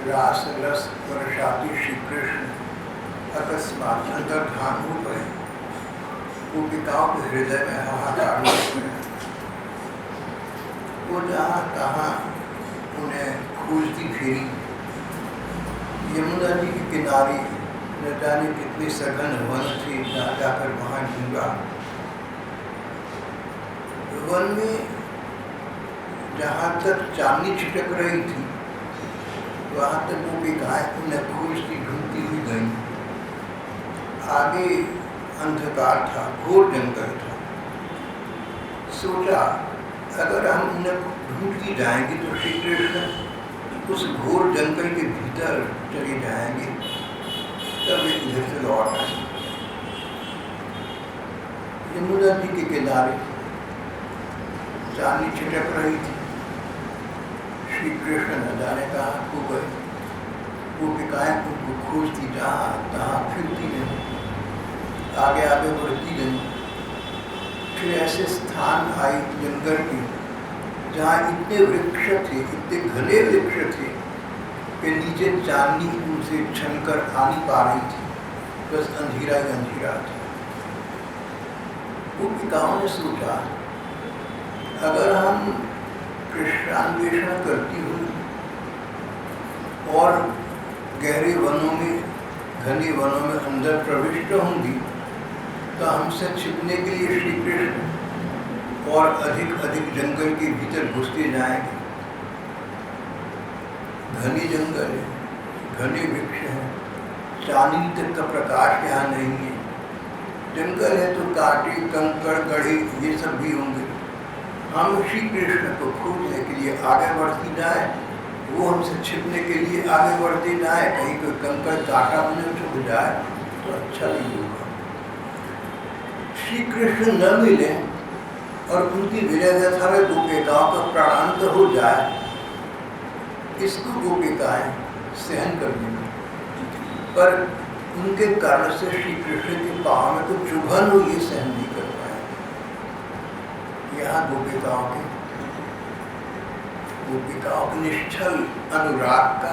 रास रस वर्षाती श्री कृष्ण अकस्मात अंतर्धान हो गए। गोपिकाओं के हृदय में हाहाकार हो गया। वो जहाँ तहाँ उन्हें खोजती फिरी। यमुना जी के किनारे न जाने कितने सघन वन थे, जाकर वहाँ ढूंढा। वन में जहाँ तक चांदनी छिटक रही थी वहाँ तक वो गोपिकाएं उन्हें खोजती ढूंढती हुई गई। आगे अंधकार था, घोर जंगल था। सोचा अगर हम उन्हें ढूंढती जाएंगे तो श्री कृष्ण उस घोर जंगल के भीतर चले जाएंगे, तब वे इधर से लौट आएंगे। यमुना जी के किनारे चांदनी छिटक रही थी। श्री कृष्ण न जाने कहाँ खो गए। गोपिकाएं उनको खोजती जहाँ तहाँ फिरती गई, आगे आगे बढ़ती गई। फिर ऐसे स्थान आई जंगल के जहाँ इतने वृक्ष थे, इतने घने वृक्ष थे कि नीचे चांदनी उनसे छनकर आ नहीं पा रही थी, बस अंधेरा ही अंधेरा था। गोपिकाओं ने सोचा अगर हम कृष्णान्वेषण करती हुई और गहरे वनों में, घने वनों में अंदर प्रविष्ट होंगी तो हमसे छिपने के लिए श्री कृष्ण और अधिक अधिक जंगल के भीतर घुसते जाएंगे। घने जंगल है, घने वृक्ष हैं, चांदनी तक का प्रकाश यहाँ नहीं है। जंगल है तो कांटे, कंकड़, गढ़े ये सब भी होंगे। हम श्री कृष्ण को खोजने के लिए आगे बढ़ती जाए, वो हमसे छिपने के लिए आगे बढ़ते जाए, कहीं कोई कंकड़ कांटा मुझे छुप जाए तो अच्छा नहीं होगा। श्री कृष्ण न मिले और उनकी विजय व्यथा में गोपिकाओं का प्राणांत हो जाए, इसको गोपिकाएं सहन कर लेंगे। पर उनके कारण से श्री कृष्ण के पाँव में कुछ चुभन हो, ये सहन नहीं कर पाए। यहाँ गोपिकाओं के निश्चल अनुराग का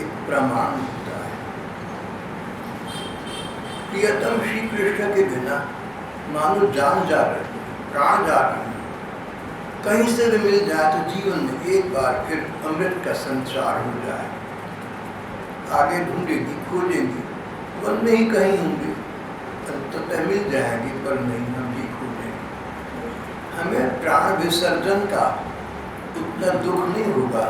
एक प्रमाण होता है। प्रियतम श्री कृष्ण के बिना मानो जान जा रही, प्राण जा रही। कहीं से भी मिल जाए तो जीवन में एक बार फिर अमृत का संचार हो जाए। आगे ढूंढेगी, खोजेंगी, वन में ही कहीं होंगे, अंततः मिल जाएंगे, पर नहीं हम भी खोजेंगे। हमें प्राण विसर्जन का उतना दुख नहीं होगा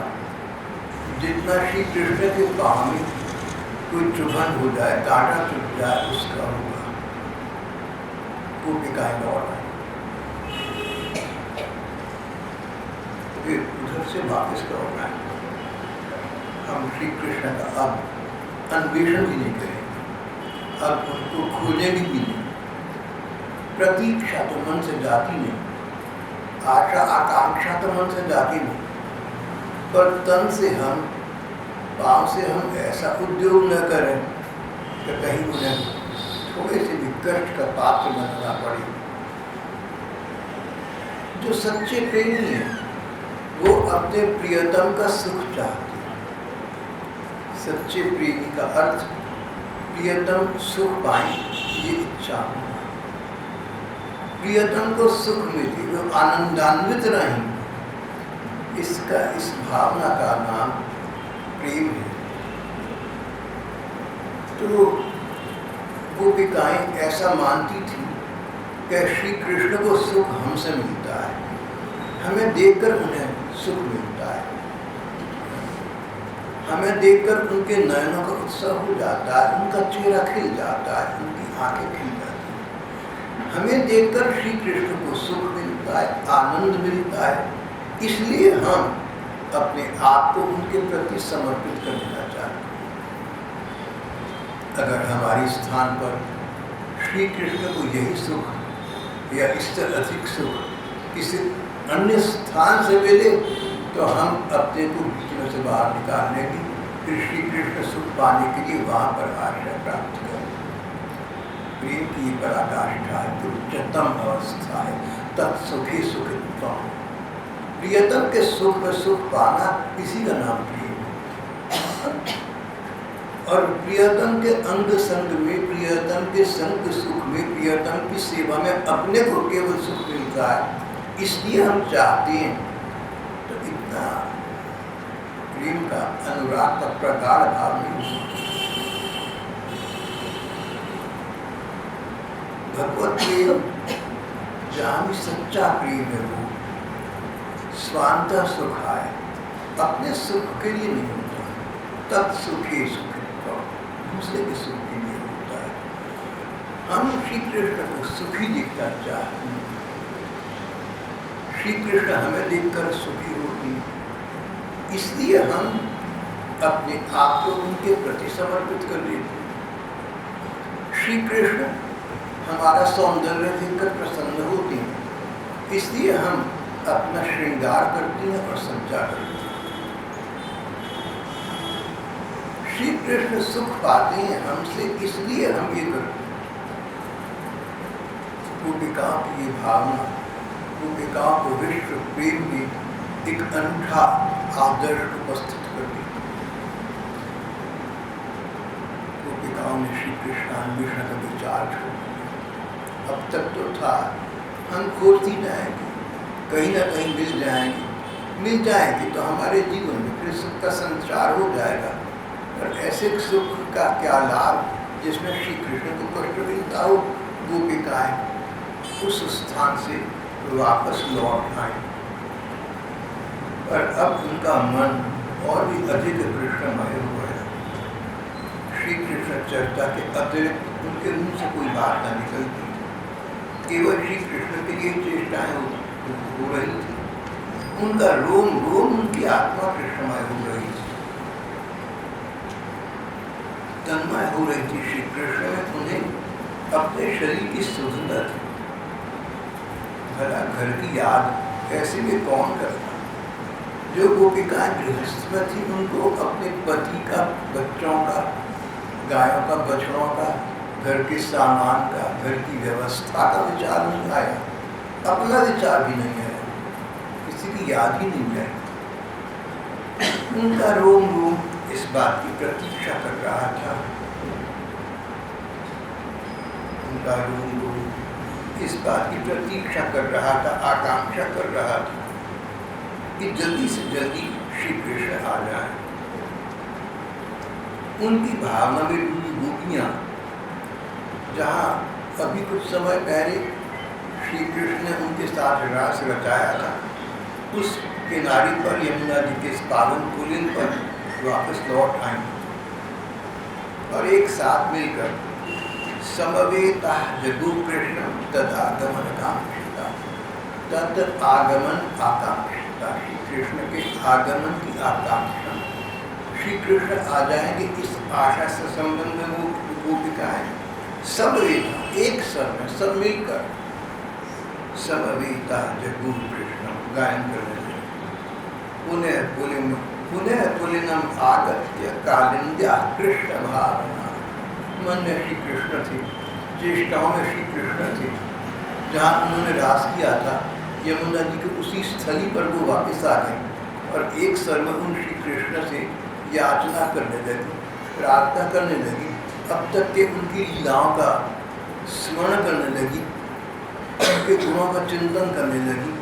जितना श्री कृष्ण के पाँव में कोई चुभन हो जाए, कांटा चुभ जाए, उसका होगा। गोपिकाएं लौट आए, फिर उधर से वापस लौट आए। हम श्री कृष्ण का अब अन्वेषण भी नहीं करेंगे, अब उनको खोजेंगे भी नहीं। प्रतीक्षा तो मन से जाती नहीं, आशा आकांक्षा तो मन से जाती नहीं, पर तन से हम, पाँव से हम ऐसा उद्योग न करें कि कहीं उन्हें थोड़े से भी कष्ट का पात्र बनना पड़े। जो सच्चे प्रेमी हैं वो अपने प्रियतम का सुख चाहते हैं। सच्चे प्रेमी का अर्थ प्रियतम सुख पाए, ये इच्छा होना। प्रियतम को सुख मिले, वो आनंदान्वित रहें, इसका, इस भावना का नाम प्रेम है। तो गोपिकाएं ऐसा मानती थी कि श्री कृष्ण को सुख हमसे मिलता है, हमें देखकर उन्हें सुख मिलता है, हमें देखकर उनके नयनों का उत्सव हो जाता है, उनका चेहरा खिल जाता है, उनकी आंखें खिल जाती हैं। हमें देखकर श्री कृष्ण को सुख मिलता है, आनंद मिलता है, इसलिए हम अपने आप को उनके प्रति समर्पित कर देना चाहते हैं। अगर हमारे स्थान पर श्री कृष्ण को यही सुख या इससे अधिक सुख किसी अन्य स्थान से मिले तो हम अपने को बीच में से बाहर निकालने की, फिर श्री कृष्ण सुख पाने के लिए वहाँ पर आश्रय प्राप्त करें। प्रेम की पराकाष्ठा है, उच्चतम अवस्था है, तत्सुखी सुखित्वम। प्रियतम के सुख में सुख पाना, इसी का नाम प्रेम है। और प्रियतम के अंग संग में, प्रियतम के संग सुख में, प्रियतम की सेवा में अपने को केवल सुख मिलता है, इसलिए हम चाहते हैं। तो इतना प्रेम का, अनुराग का प्रगाढ़ भाव नहीं। भगवत प्रेम जहाँ भी सच्चा प्रेम है वो स्वांतः सुख है, अपने सुख के लिए नहीं होता, तत्सुखे सुख दूसरे के सुख के लिए होता है। हम श्री कृष्ण को सुखी दिखना चाहते हैं, श्री कृष्ण हमें देखकर सुखी होती है, इसलिए हम अपने आप को उनके प्रति समर्पित कर देते हैं। श्री कृष्ण हमारा सौंदर्य देखकर प्रसन्न होते हैं, इसलिए हम अपना श्रृंगार करते हैं और सज्जा करते हैं। श्री कृष्ण सुख पाते हैं हमसे, इसलिए हम ये करते हैं। गोपिकाओं की ये भावना, गोपिकाओं को विश्व प्रेम में एक अनूठा आदर्श उपस्थित करती है। गोपिकाओं ने श्री कृष्ण अन्वेषण का विचार छोड़ दिया। अब तक तो था हम खोजती जाएंगे, कहीं ना कहीं मिल जाएंगे तो हमारे जीवन में फिर सुख का संचार हो जाएगा। और ऐसे सुख का क्या लाभ जिसमें श्री कृष्ण को कष्ट मिलता हो। गोपिकाएं उस स्थान से वापस लौट आए, पर अब उनका मन और भी अधिक कृष्णमय हो गया। श्री कृष्ण चर्चा के अतिरिक्त उनके मुंह से कोई बात न निकलती, केवल श्री कृष्ण के लिए चेष्टाएं हो रही थी। उनका रोम रोम उनकी आत्मा कृष्णमय हो रही थी, तन्मय हो रही थी। श्री कृष्ण में उन्हें अपने शरीर की सुगंध थी। भला घर की याद ऐसे में कौन करता। जो गोपिकाएं गृहस्थ में थी उनको अपने पति का, बच्चों का, गायों का, बछड़ों का, घर के सामान का, घर की व्यवस्था का विचार नहीं आया, अपना विचार भी नहीं आया, किसी की याद ही नहीं आई। उनका रोम रोम इस बात की प्रतीक्षा कर रहा था, उनका रोम रोम इस बात की प्रतीक्षा कर रहा था, आकांक्षा कर रहा था कि जल्दी से जल्दी श्री कृष्ण आ जाए। उनकी भावना में डूबी गोपियां, जहाँ अभी कुछ समय पहले श्री कृष्ण ने उनके साथ रास रचाया था, उस किनारे पर यमुना जी के पावन पुलिन पर वापस लौट आए और एक साथ मिलकर समवेता जगु कृष्ण तदागमन कांक्षिता, तद आगमन आकांक्षिता, श्री कृष्ण के आगमन की आकांक्षा। श्री कृष्ण आ जाएंगे इस आशा से संबंध में वो गोपिकाएं समवेता, एक सर में सब मिलकर समवेता जगु कृष्ण गायन करने लगे। पुनः पुलिनम आगत्य कालिंद्या कृष्ण भावना। मन में श्री कृष्ण थे, चेष्टाओं में श्री कृष्ण थे। जहाँ उन्होंने रास किया था यमुना जी के उसी स्थली पर वो वापस आ गए और एक स्वर में उन श्री कृष्ण से याचना करने लगी, प्रार्थना करने लगी, अब तक के उनकी लीलाओं का स्मरण करने लगी, उनके गुणों का चिंतन करने लगी।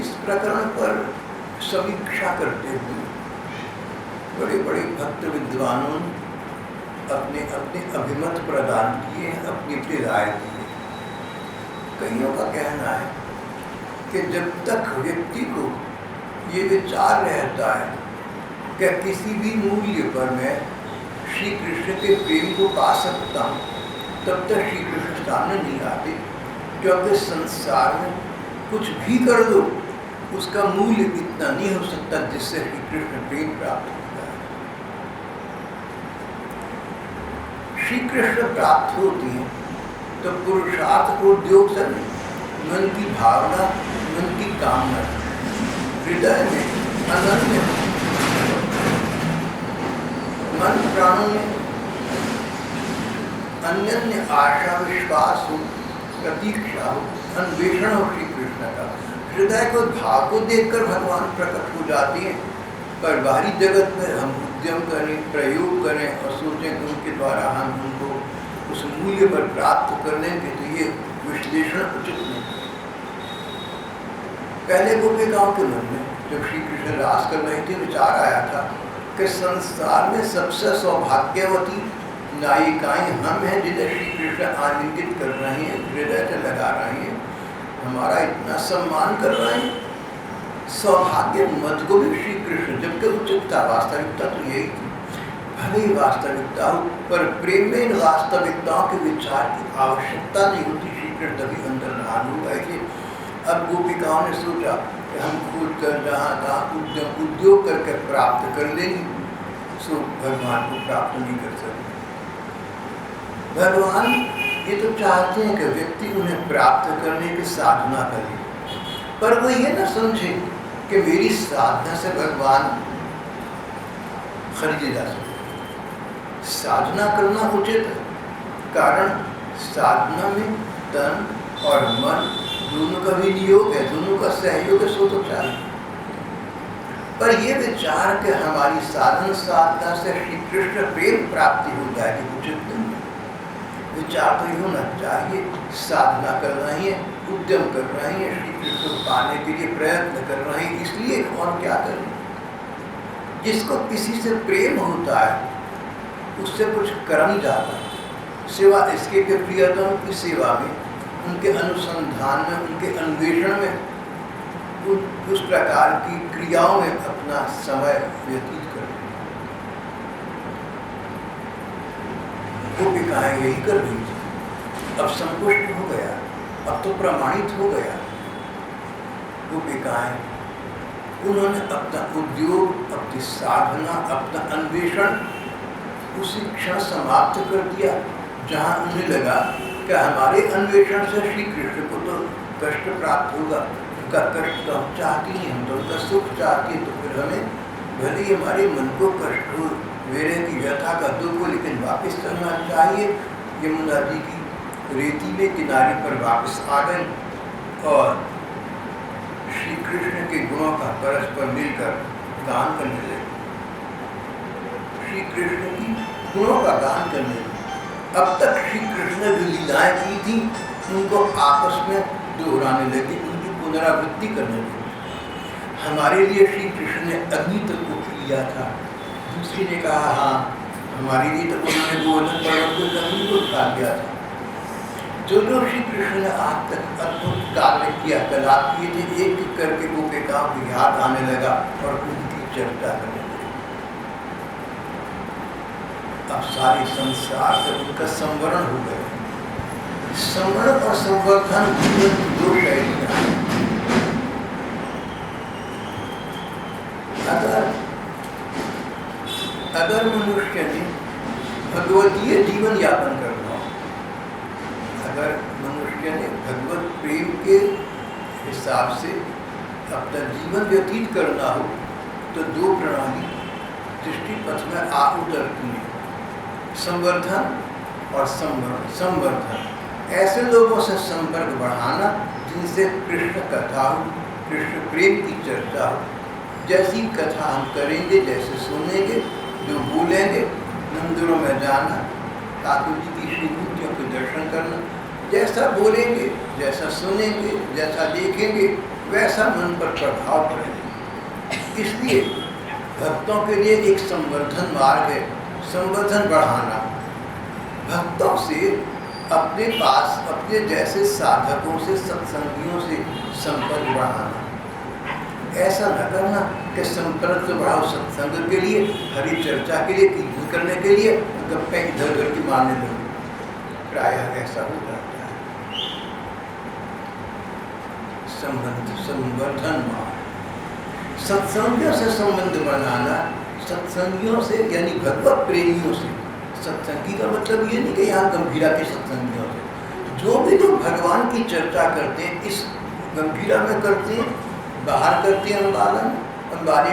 इस प्रकरण पर समीक्षा करते हुए बड़े बड़े भक्त विद्वानों अपने अपने अभिमत प्रदान किए, अपनी अपनी राय दी है। कईयों का कहना है कि जब तक व्यक्ति को ये विचार रहता है कि किसी भी मूल्य पर मैं श्री कृष्ण के प्रेम को पा सकता हूँ, तब तक श्री कृष्ण सामने नहीं आते, क्योंकि संसार में कुछ भी कर दो उसका मूल्य इतना नहीं हो सकता जिससे श्री कृष्ण प्रेम प्राप्त होता है। श्री कृष्ण प्राप्त होती है तो पुरुषार्थ को उद्योग से मन की भावना, मन की कामना, हृदय में अनन्य मन प्राणों में अनन्य आशा, विश्वास हो, प्रतीक्षा हो, अन्वेषण हो श्री कृष्ण का। हृदय को भाव को देखकर भगवान प्रकट हो जाते हैं, पर बाहरी जगत में हम उद्यम करें, प्रयोग करें और सोचें कि उनके द्वारा हम उनको उस मूल्य पर प्राप्त कर लेंगे, तो ये विश्लेषण उचित नहीं। पहले गोपिकाओं के मन में जब श्री कृष्ण रास कर रहे थे विचार आया था कि संसार में सबसे सौभाग्यवती नायिकाएं हम हैं जिन्हें श्री कृष्ण आलिंगित कर रहे हैं, हृदय से लगा रहे हैं, हमारा इतना सम्मान कर रहे हैं। सौभाग्य मत को भी श्री कृष्ण, जबकि उचितता वास्तविकता तो यही थी, भले ही वास्तविकता हो, पर प्रेम में इन वास्तविकताओं के विचार की आवश्यकता नहीं होती। श्री कृष्ण तभी अंतर्धान हो गए थे। अब गोपिकाओं ने सोचा कि हम खुद कर जहाँ तहाँ उद्योग करके प्राप्त कर लेंगे, सो भगवान को प्राप्त नहीं कर सकते। भगवान ये तो चाहते हैं कि व्यक्ति उन्हें प्राप्त करने की साधना करे, पर वो ये ना समझे कि मेरी साधना से भगवान खरीदे जा सकते। साधना करना उचित है, कारण साधना में तन और मन दोनों का विनियोग है, दोनों का सहयोग है, सो तो चाहिए। पर ये विचार कि हमारी साधन साधना से श्री कृष्ण प्रेम प्राप्ति हो जाएगी, उचित नहीं है। विचार तो ये होना चाहिए साधना कर रही है, उद्यम कर रही है, श्री कृष्ण को पाने के लिए प्रयत्न कर रहे हैं, इसलिए और क्या करें। जिसको किसी से प्रेम होता है उससे कुछ कर नहीं जाता, सिवा इसके कि प्रियतम की सेवा में, उनके अनुसंधान में, उनके अन्वेषण में, उस प्रकार की क्रियाओं में अपना समय व्यतीत कर। गोपिकाएं यही कर रही थी। अब संतुष्ट हो गया, अब तो प्रमाणित हो गया। गोपिकाएं उन्होंने अपना उद्योग, अपनी साधना, अपना अन्वेषण उसी क्षण समाप्त कर दिया जहाँ उन्हें लगा कि हमारे अन्वेषण से श्री कृष्ण को तो कष्ट प्राप्त होगा, उनका कष्ट तो हम चाहती हैं, हम तो उनका सुख चाहती हैं, तो फिर हमें भले ही हमारे मन को कष्ट हो, वेरे की व्यथा का दुख हो, लेकिन वापस करना चाहिए। यमुना जी की रेतीले किनारे पर वापस आ गए और श्री कृष्ण के गुणों का परस्पर मिलकर गान करने लगे। श्री कृष्ण की गुणों का गान करने लगे। अब तक श्री कृष्ण ने जो लीलाएं की थी उनको आपस में दोहराने लगे, उनकी पुनरावृत्ति करने लगे। हमारे लिए श्री कृष्ण ने अग्नि तक को किया था, दूसरी ने कहा हाँ हमारे लिए तो उन्होंने गोवर्धन पर्वत को जमीन को उठा दिया था। जो जो श्री कृष्ण ने आज तक अद्भुत कार्य किया, कला किए थे, एक एक करके गोपिकाओं को याद आने लगा और उनकी चर्चा करने लगे। अब सारे संसार से उनका संवरण हो गया। संवरण और संवर्धन दो शैलियां। अगर मनुष्य ने भगवतीय जीवन यापन करना हो, अगर मनुष्य ने भगवत प्रेम के हिसाब से अपना जीवन व्यतीत करना हो, तो दो प्रणाली दृष्टि पथ में आ उतरती है, संवर्धन और संवर्धन। ऐसे लोगों से संपर्क बढ़ाना जिनसे कृष्ण कथा हो, कृष्ण प्रेम की चर्चा हो। जैसी कथा हम करेंगे, जैसे सुनेंगे, जो बोलेंगे, मंदिरों में जाना, ठाकुर जी की श्री मूर्तियों के दर्शन करना, जैसा बोलेंगे, जैसा सुनेंगे, जैसा देखेंगे, वैसा मन पर प्रभाव पड़ेगा। इसलिए भक्तों के लिए एक संवर्धन मार्ग है, संवर्धन बढ़ाना। भक्तों से अपने पास अपने जैसे साधकों से, सत्संगियों से संपर्क बढ़ाना। ऐसा न करना कि संपर्क तो बढ़ाओ सत्संग के लिए, हरि चर्चा के लिए, कीर्तन करने के लिए, गप्पे इधर उधर की मारने लगे। प्रायः ऐसा हो जाता है। संवर्धन मार्ग, सत्संगियों से संबंध बनाना, सत्संगियों से यानी भगवत प्रेमियों से। सत्संगी का मतलब ये नहीं कि यहाँ गंभीरा के सत्संगियों से, जो भी लोग भगवान की चर्चा करते हैं इस गंभीरा में करते हैं, बाहर करते हैं अंबाला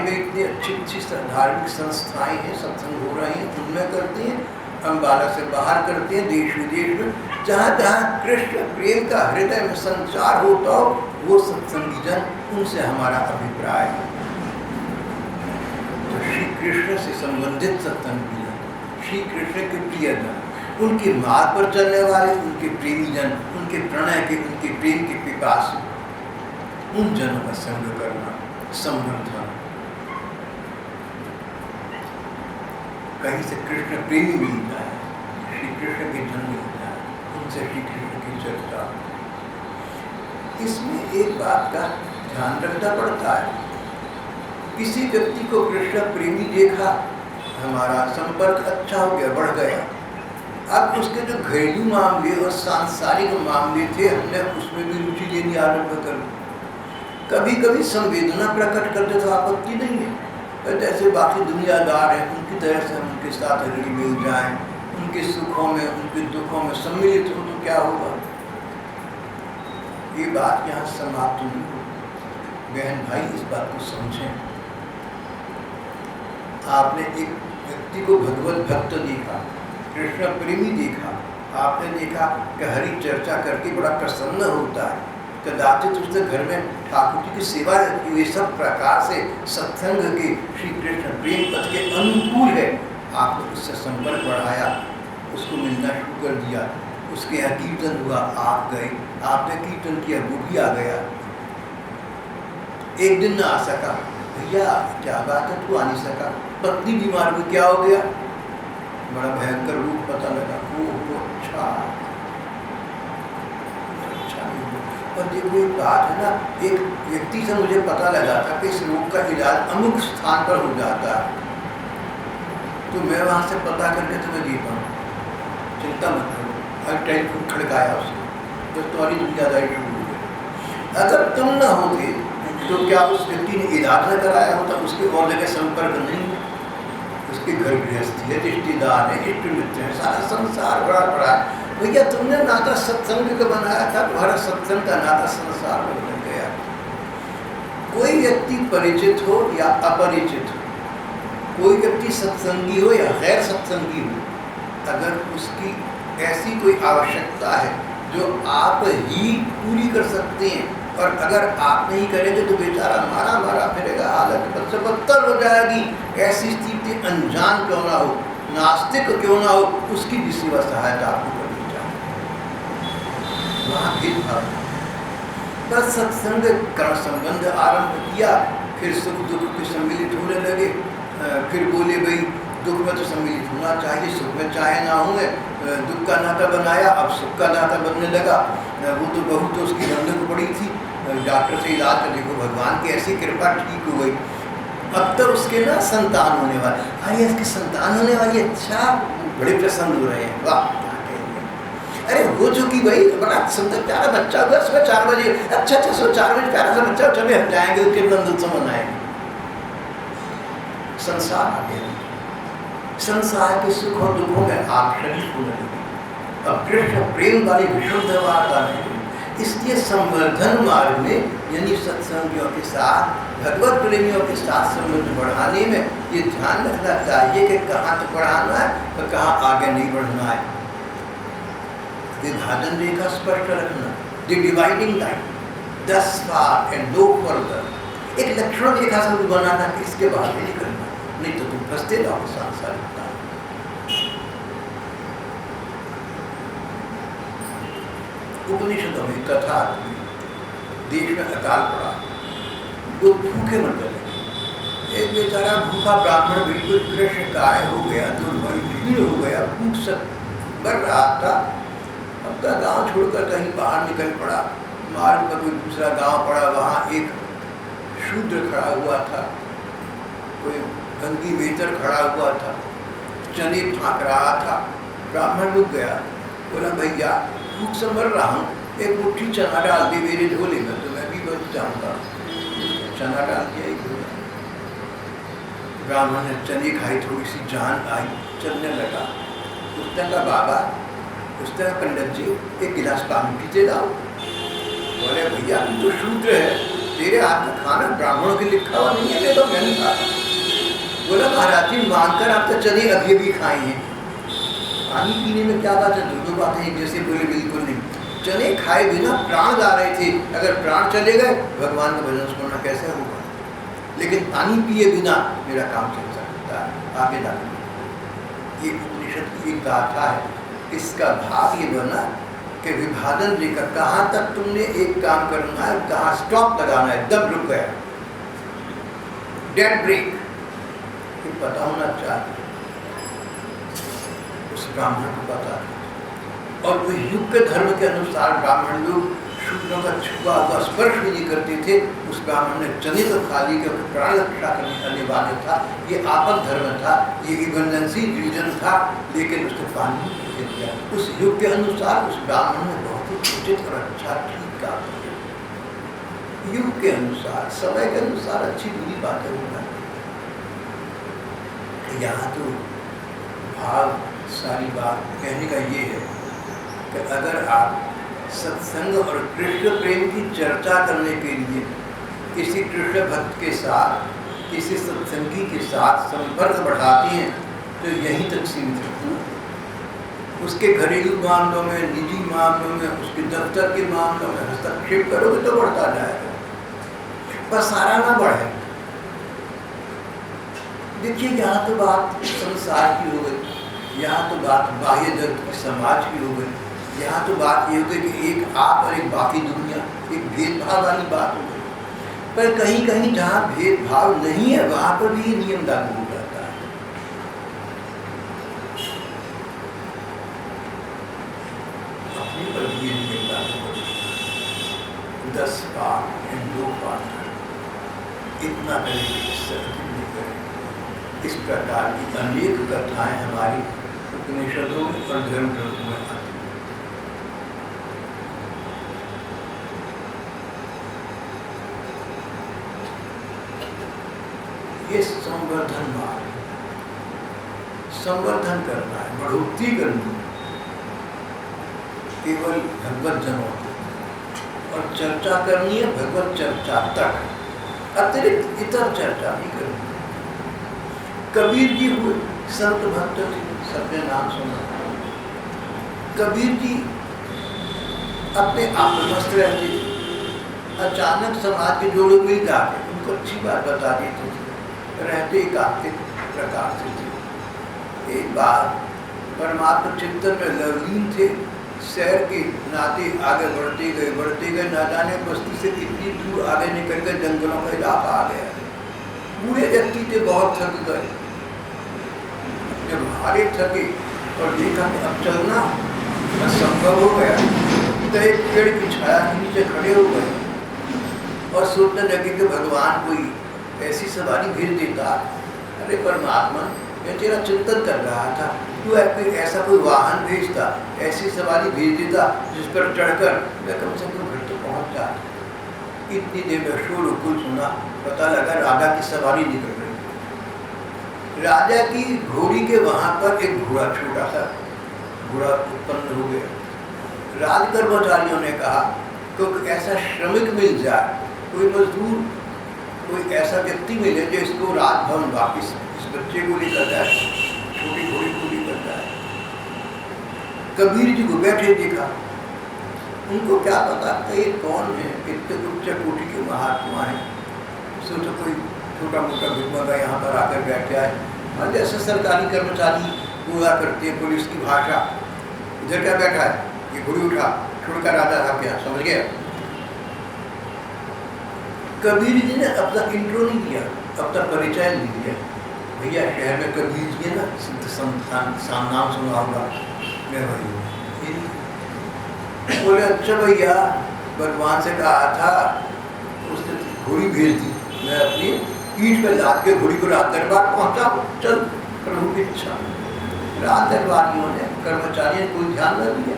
में इतनी अच्छी अच्छी धार्मिक संस्थाएं हैं, सत्संग हो रहे हैं, उनमें करते हैं, अम्बाला से बाहर करते हैं, देश विदेश में जहाँ जहाँ कृष्ण प्रेम का हृदय में संचार होता हो वो सत्संगी जन, उनसे हमारा अभिप्राय है। तो श्री कृष्ण से संबंधित सत्संगी जन, श्री कृष्ण के प्रिय जन, उनके मार्ग पर चलने वाले, उनके प्रेमी जन, उनके प्रणय के, उनके प्रेम के पिपासु, उन जनों का संग करना, संबंधन। कहीं से कृष्ण प्रेमी मिलता है, श्री कृष्ण के जन मिलता है, उनसे श्री कृष्ण की चर्चा। इसमें एक बात का ध्यान रखना पड़ता है, किसी व्यक्ति को कृष्ण प्रेमी देखा, हमारा संपर्क अच्छा हो गया, बढ़ गया, अब उसके जो घरेलू मामले और सांसारिक मामले थे, हमने उसमें भी रुचि लेनी आरंभ कर दी। कभी कभी संवेदना प्रकट करते तो आपत्ति नहीं है, जैसे बाकी दुनियादार हैं उनकी तरह से हम उनके साथ हरी मिल जाएं, उनके सुखों में उनके दुखों में सम्मिलित हो तो क्या होगा। ये बात यहाँ समाप्त नहीं हो। बहन भाई इस बात को समझें। आपने एक व्यक्ति को भगवत भक्त देखा, कृष्ण प्रेमी देखा, आपने देखा कि हरि चर्चा करके बड़ा प्रसन्न होता है, कदाचित उसके घर में ठाकुर जी की सेवा रखी हुई, सब प्रकार से सत्संग के श्री कृष्ण प्रेम पथ के अनुकूल है, आपने उससे संपर्क बढ़ाया, उसको मिलना शुरू कर दिया, उसके यहाँ कीर्तन हुआ, आप गए, आपने कीर्तन किया, वो भी आ गया। एक दिन ना आ सका, भैया क्या बात है तू आ नहीं सका, पत्नी बीमार हुई, क्या हो गया, बड़ा भयंकर रूप पता लगा, वो अच्छा। और देखो एक बात है ना, एक व्यक्ति से मुझे पता लगा था कि इस रोग का इलाज अमुक स्थान पर हो जाता है, तो मैं वहाँ से पता करके तुम्हें देता हूँ, चिंता मत करो। हर टेलीफोन खड़काया उसको, तो तुम्हारी दुनियादारी शुरू हो गई। अगर तुम न होते तो क्या उस व्यक्ति ने इलाज न कराया होता, उसके और जगह संपर्क नहीं है, उसके घर गृहस्थी है, रिश्तेदार है, इष्ट मित्र है, सारा संसार बड़ा बड़ा है। भैया तुमने नाता सत्संग का बनाया था, तुम्हारा सत्संग का नाता संसार में बन गया। कोई व्यक्ति परिचित हो या अपरिचित हो, कोई व्यक्ति सत्संगी हो या गैर सत्संगी हो, अगर उसकी ऐसी कोई आवश्यकता है जो आप ही पूरी कर सकते हैं, और अगर आप नहीं करेंगे तो बेचारा मारा मारा फिरेगा, हालत बद से बदतर हो जाएगी। ऐसी स्थिति अनजान क्यों ना हो, नास्तिक क्यों ना हो, उसकी भी सेवा सहायता आपको करनी चाहिए। वहाँ भेदभाव बस सत्संग का संबंध आरंभ किया, फिर सुख दुख के सम्मिलित होने लगे, फिर बोले भाई दुख में तो सम्मिलित होना चाहिए, सुख में चाहे ना होंगे, दुख का नाता बनाया, अब सुख का नाता बनने लगा। वो तो बहुत तो उसकी रंग को पड़ी थी, डॉक्टर से इलाज कर, देखो भगवान की ऐसी कृपा ठीक हो गई। अब तो उसके ना संतान होने वाले, अरे इसकी संतान होने वाली, अच्छा बड़े प्रसन्न हो रहे हैं, वाह। अरे हो चुकी भाई, बड़ा सुंदर प्यारा बच्चा हुआ, सुबह 4 बजे, अच्छा 4 बजे प्यारा सा बच्चा, चले हम जाएंगे उसके नंद उत्सव मनाएंगे। संसार आ गया, संसार के सुख और दुखों में आप शरीर को लगे। अब कृष्ण प्रेम वाली विशुद्ध वार्ता है, इसलिए संवर्धन मार्ग में यानी सत्संगियों के साथ, भगवत प्रेमियों के साथ संबंध बढ़ाने में ये ध्यान रखना चाहिए कि कहाँ तक बढ़ाना है और कहाँ आगे नहीं बढ़ना है। विभाजन रेखा स्पष्ट रखना, the dividing line, thus far and no further, एक लक्षण रेखा से बनाना कि इसके बाहर नहीं करना, नहीं तो तुम फंसते जाओ सांसारिकता। उपनिषदों में कथा आती, देश में अकाल पड़ा, लोग भूखे मर गए। एक बेचारा भूखा ब्राह्मण बिल्कुल कृष्ण काय हो गया, दुर्बल भीड़ हो गया, भूख से मर रहा था। अपना गांव छोड़कर कहीं बाहर निकल पड़ा, मार्ग पर कोई दूसरा गांव पड़ा, वहाँ एक शूद्र खड़ा हुआ था, कोई गंगी वेतर खड़ा हुआ था, चने फाँक रहा था। ब्राह्मण रुक गया, बोला भैया भूख से मर रहा हूँ, एक मुट्ठी चना डाल दी मेरे झोले में तो मैं भी बच जाऊँगा। चना डाल दिया एक झोला, ब्राह्मण ने चने खाई, थोड़ी सी जान आई, चलने लगा। उसने कहा बाबा, उसने कहा पंडित जी एक गिलास पानी पीते जाओ। बोले भैया तू तो शूद्र है, तेरे हाथ का खाना ब्राह्मणों के लिखा हुआ नहीं है, तो मैं नहीं खाता। बोला महाराज जी मानकर आप तो चने अभी भी खाए हैं, पानी पीने में क्या बात है, दो बातें एक जैसे बोले बिल्कुल नहीं। चने खाए बिना प्राण ला रहे थे, अगर प्राण चले गए भगवान का भजन सुनना कैसे होगा। लेकिन पानी पिए बिना मेरा काम चल सकता है, आगे जाकर ये उपनिषद की एक गाथा है। इसका भाव ये बना कि विभाजन लेकर कहाँ तक तुमने एक काम करना है, कहाँ स्टॉप लगाना है, दब रुक गया, डेड ब्रेक, ये पता होना चाहिए। उस ब्राह्मण को पता था, और वो युग के धर्म के अनुसार ब्राह्मण लोग शूद्रों का छुआ हुआ स्पर्श भी नहीं करते थे। उस ब्राह्मण ने चने तो खा ली क्योंकि प्राण रक्षा करने अनिवार्य था, ये आपद धर्म था, ये इमरजेंसी रीजन था, लेकिन उसने पानी नहीं दिया। उस युग के अनुसार उस ब्राह्मण ने बहुत ही उचित और अच्छा ठीक काम किया। युग के अनुसार, समय के अनुसार अच्छी बुरी बातें होना। यहाँ तो भाव सारी बात कहने का ये है कि अगर आप सत्संग और कृष्ण प्रेम की चर्चा करने के लिए किसी कृष्ण भक्त के साथ, किसी सत्संगी के साथ संपर्क बढ़ाते हैं तो यहीं तक सीमित रखना। उसके घरेलू मामलों में, निजी मामलों में, उसके दफ्तर के मामलों में हस्तक्षेप करोगे तो बढ़ता जाएगा, पर सारा ना बढ़े। देखिए यहाँ तो बात संसार की हो गई, यहाँ तो बात बाह्य जगत की, समाज की हो गई, यहाँ तो बात ये हो गई कि एक आप और एक बाकी दुनिया, एक भेदभाव वाली बात हो गई। पर कहीं कहीं जहाँ भेदभाव नहीं है वहाँ पर भी ये नियम लागू हो जाता है। अपने पर भी ये नियम लागू हो, 10 पाठ 2 पाठ इतना करेंगे, इससे अधिक नहीं करेंगे। इस प्रकार की अनेक कथाएं हमारी उपनिषदों और धर्म ग्रंथों में आती हैं। ये संवर्धन मार्ग, संवर्धन करना है, बढ़ोतरी करनी है केवल भगवत जनों को, और चर्चा करनी है भगवत चर्चा तक, अतिरिक्त इतर चर्चा नहीं करनी। कबीर जी हुए संत भक्त थे, सबने नाम सुना। कबीर जी अपने आप में मस्त रहते थे, अचानक समाज के जोड़े मिल जाते उनको अच्छी बात बता देते थे, रहते एकांतिक प्रकार से थे। एक बार परमात्मा चिंतन में लवलीन थे, शहर के नाते आगे बढ़ते गए, ना जाने बस्ती से कितनी दूर आगे निकल गए, जंगलों का इलाका आ गया। बूढ़े व्यक्ति थे, बहुत थक गए। जब हारे थके और देखा कि अब चलना असंभव हो गया तो एक पेड़ की छाया के नीचे खड़े हो गए और सोचने लगे कि भगवान कोई ऐसी सवारी भेज देता। अरे परमात्मा, मैं तेरा चिंतन कर रहा था, तू ऐसा कोई वाहन भेजता, ऐसी सवारी भेज देता जिस पर चढ़कर मैं कम से कम घर तो पहुँच जाता। इतनी देर में शोर गुल सुना, पता लगा राजा की सवारी निकल रही। राजा की घोड़ी के वहाँ पर एक घोड़ा, छोटा सा घोड़ा उत्पन्न हो गया। राज कर्मचारियों ने कहा क्योंकि ऐसा श्रमिक मिल जाए, कोई मजदूर, कोई ऐसा व्यक्ति मिले जो इसको राजभवन वापिस इस बच्चे को लेकर जाए, छोटी घोड़ी को लेकर जाए। कबीर जी को बैठे देखा, उनको क्या पता कि ये कौन है, कितने उच्च कोटि के महात्मा है। सोचो कोई छोटा मोटा भिगमगा यहाँ पर आकर बैठ जाए, और जैसे सरकारी कर्मचारी बोला करते हैं पुलिस की भाषा, इधर क्या बैठा है, ये घोड़ी उठा, छोड़कर राजा था क्या, समझ गया। कबीर जी ने अब तक इंट्रो नहीं किया, अब तक परिचय नहीं दिया। भैया शहर में कबीर जी है ना, सिद्ध संतान नाम सुना होगा, मैं वही। बोले अच्छा भैया, भगवान से कहा था, उसने घोड़ी भेज दी, मैं अपनी पीठ पे लाद के घोड़ी को रात दरबार पहुंचा, चल प्रभु की इच्छा। रात दरबारियों ने, कर्मचारियों ने कोई ध्यान न दिया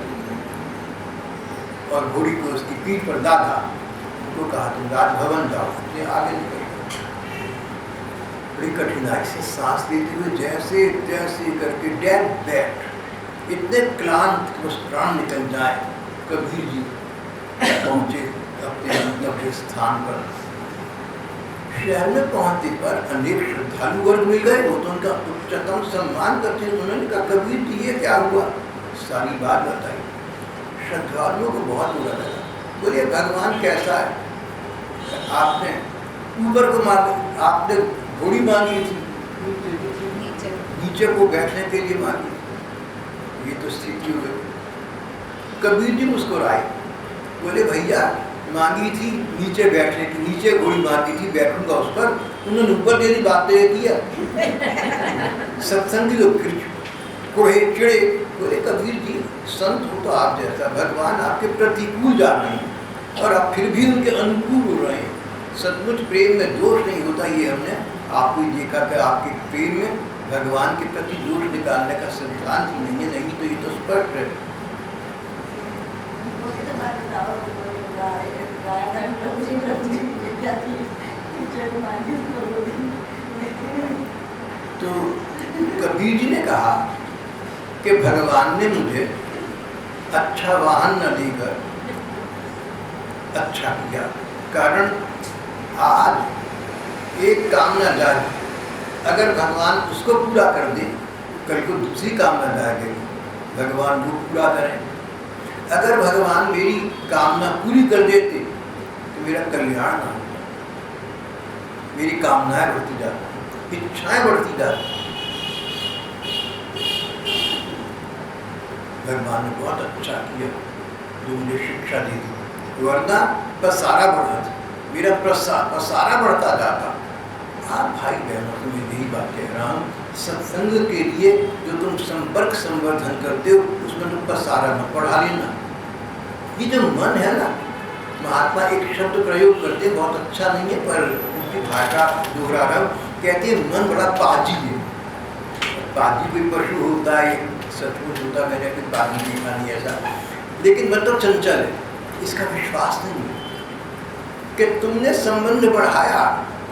और घोड़ी को उसकी पीठ पर लादा। उनको कहा तुम राजभवन जाओ, अपने आगे निकल। बड़ी कठिनाई से सांस लेते हुए जैसे तैसे करके डेड बैठ, इतने क्लांत उस प्राण निकल जाए, कबीर जी पहुंचे अपने स्थान पर। शहर में पहुंचने पर अनेक श्रद्धालु वर्ग मिल गए, वो तो उनका उच्चतम सम्मान करते हैं। उन्होंने कहा कबीर जी ये क्या हुआ, सारी बात बताई। श्रद्धालुओं को बहुत बुरा लगा, बोले भगवान कैसा है, आपने ऊपर को मांगी, आपने घोड़ी मांगी थी, नीचे को बैठने के लिए मांगी, ये तो स्थिति हो गई। कबीर जी मुस्कुराए, बोले भैया मांगी थी नीचे बैठने की, नीचे घोड़ी मांगी थी, बैठूंगा उस पर, उन्होंने ऊपर देनी बात तो ये किया। सत्संगी लोग फिर कोहे चिड़े, बोले कबीर जी संत हो तो आप जैसा, भगवान आपके प्रतिकूल जा रहे हैं और आप फिर भी उनके अनुकूल हो रहे हैं। सचमुच प्रेम में दोष नहीं होता, ये हमने आपको ही देखा कि आपके प्रेम में भगवान के प्रति दोष निकालने का सिद्धांत ही नहीं है, नहीं तो ये तो स्पष्ट है। तो कबीर जी ने कहा कि भगवान ने मुझे अच्छा वाहन न देकर अच्छा किया, कारण आज एक कामना जाए, अगर भगवान उसको पूरा कर दे कल को दूसरी कामना जाएगी, भगवान वो पूरा करें। अगर भगवान मेरी कामना पूरी कर देते तो मेरा कल्याण ना होता, मेरी कामनाएं बढ़ती जाती, इच्छाएं बढ़ती जाती। भगवान ने बहुत अच्छा किया जो मुझे शिक्षा दी थी, वरना पसारा बढ़ा था, मेरा पसारा बढ़ता जाता। हाँ भाई बहनों को मैं यही बात कह रहा हूँ, सत्संग के लिए जो तुम संपर्क संवर्धन करते हो उसमें तुम पसारा न बढ़ा लेना। ये जो मन है ना, महात्मा एक शब्द प्रयोग करते हैं, बहुत अच्छा नहीं है पर उनकी भाषा दोहरा रहा हूँ, कहते हैं मन बड़ा पाजी है। पाजी कोई पशु होता है, सचमुच होता, मैंने कोई पाजी देखा नहीं ऐसा, लेकिन मन तो चंचल है, इसका विश्वास नहीं है कि तुमने संबंध बढ़ाया